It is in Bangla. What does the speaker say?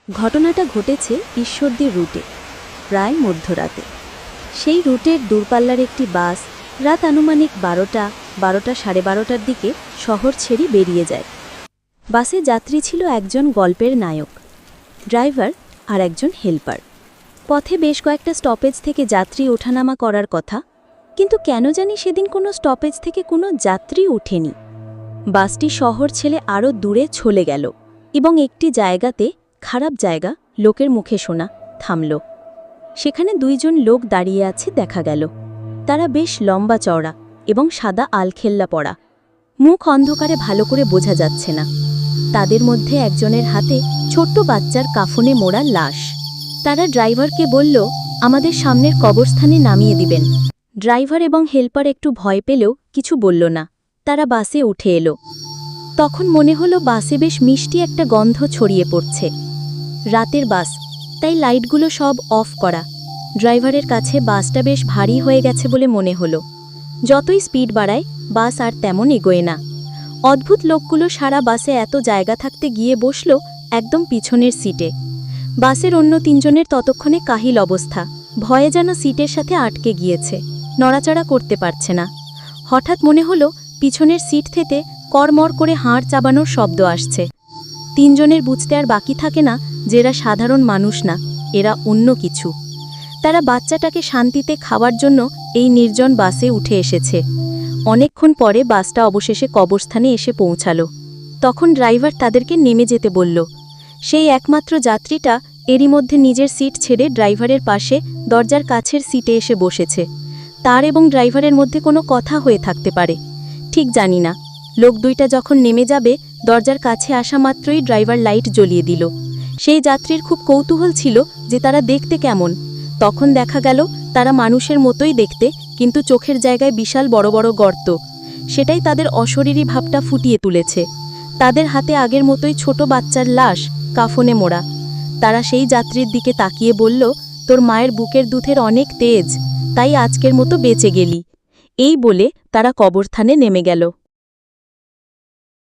ঘটনাটা ঘটেছে ঈশ্বরদীর রুটে, প্রায় মধ্যরাতে। সেই রুটের দূরপাল্লার একটি বাস রাত আনুমানিক 12টা-12:30টার দিকে শহর ছেড়ে বেরিয়ে যায়। বাসে যাত্রী ছিল একজন গল্পের নায়ক, ড্রাইভার আর একজন হেল্পার। পথে বেশ কয়েকটা স্টপেজ থেকে যাত্রী ওঠানামা করার কথা, কিন্তু কেন জানি সেদিন কোনো স্টপেজ থেকে কোনো যাত্রী ওঠেনি। বাসটি শহর ছেড়ে আরও দূরে চলে গেল এবং একটি জায়গাতে, খারাপ জায়গা, লোকের মুখে শোনা, থামল। সেখানে দুইজন লোক দাঁড়িয়ে আছে দেখা গেল। তারা বেশ লম্বা চওড়া এবং সাদা আলখেল্লা পরা, মুখ অন্ধকারে ভালো করে বোঝা যাচ্ছে না। তাদের মধ্যে একজনের হাতে ছোট্ট বাচ্চার কাফনে মোড়া লাশ। তারা ড্রাইভারকে বলল, আমাদের সামনের কবরস্থানে নামিয়ে দিবেন। ড্রাইভার এবং হেল্পার একটু ভয় পেলেও কিছু বলল না। তারা বাসে উঠে এলো। তখন মনে হলো বাসে বেশ মিষ্টি একটা গন্ধ ছড়িয়ে পড়ছে। রাতের বাস, তাই লাইটগুলো সব অফ করা। ড্রাইভারের কাছে বাসটা বেশ ভারী হয়ে গেছে বলে মনে হলো। যতই স্পিড বাড়ায় বাস আর তেমন এগোয় না। অদ্ভুত লোকগুলো সারা বাসে এত জায়গা থাকতে গিয়ে বসল একদম পিছনের সিটে। বাসের অন্য তিনজনের ততক্ষণে কাহিল অবস্থা, ভয়ে যেন সিটের সাথে আটকে গিয়েছে, নড়াচড়া করতে পারছে না। হঠাৎ মনে হলো পিছনের সিট থেকে কড়মড় করে হাড় চাবানোর শব্দ আসছে। তিনজনের বুঝতে আর বাকি থাকে না যে এরা সাধারণ মানুষ না, এরা অন্য কিছু। তারা বাচ্চাটাকে শান্তিতে খাওয়ার জন্য এই নির্জন বাসে উঠে এসেছে। অনেকক্ষণ পরে বাসটা অবশেষে কবরস্থানে এসে পৌঁছালো। তখন ড্রাইভার তাদেরকে নেমে যেতে বলল। সেই একমাত্র যাত্রীটা এরই মধ্যে নিজের সিট ছেড়ে ড্রাইভারের পাশে দরজার কাছের সিটে এসে বসেছে। তার এবং ড্রাইভারের মধ্যে কোনো কথা হয়ে থাকতে পারে, ঠিক জানি না। লোক দুইটা যখন নেমে যাবে, দরজার কাছে আসা মাত্রই ড্রাইভার লাইট জ্বলিয়ে দিল। সেই যাত্রীর খুব কৌতূহল ছিল যে তারা দেখতে কেমন। তখন দেখা গেল তারা মানুষের মতোই দেখতে, কিন্তু চোখের জায়গায় বিশাল বড় বড় গর্ত। সেটাই তাদের অশরীরী ভাবটা ফুটিয়ে তুলেছে। তাদের হাতে আগের মতোই ছোট বাচ্চার লাশ, কাফনে মোড়া। তারা সেই যাত্রীর দিকে তাকিয়ে বলল, তোর মায়ের বুকের দুধের অনেক তেজ, তাই আজকের মতো বেঁচে গেলি। এই বলে তারা কবরস্থানে নেমে গেল।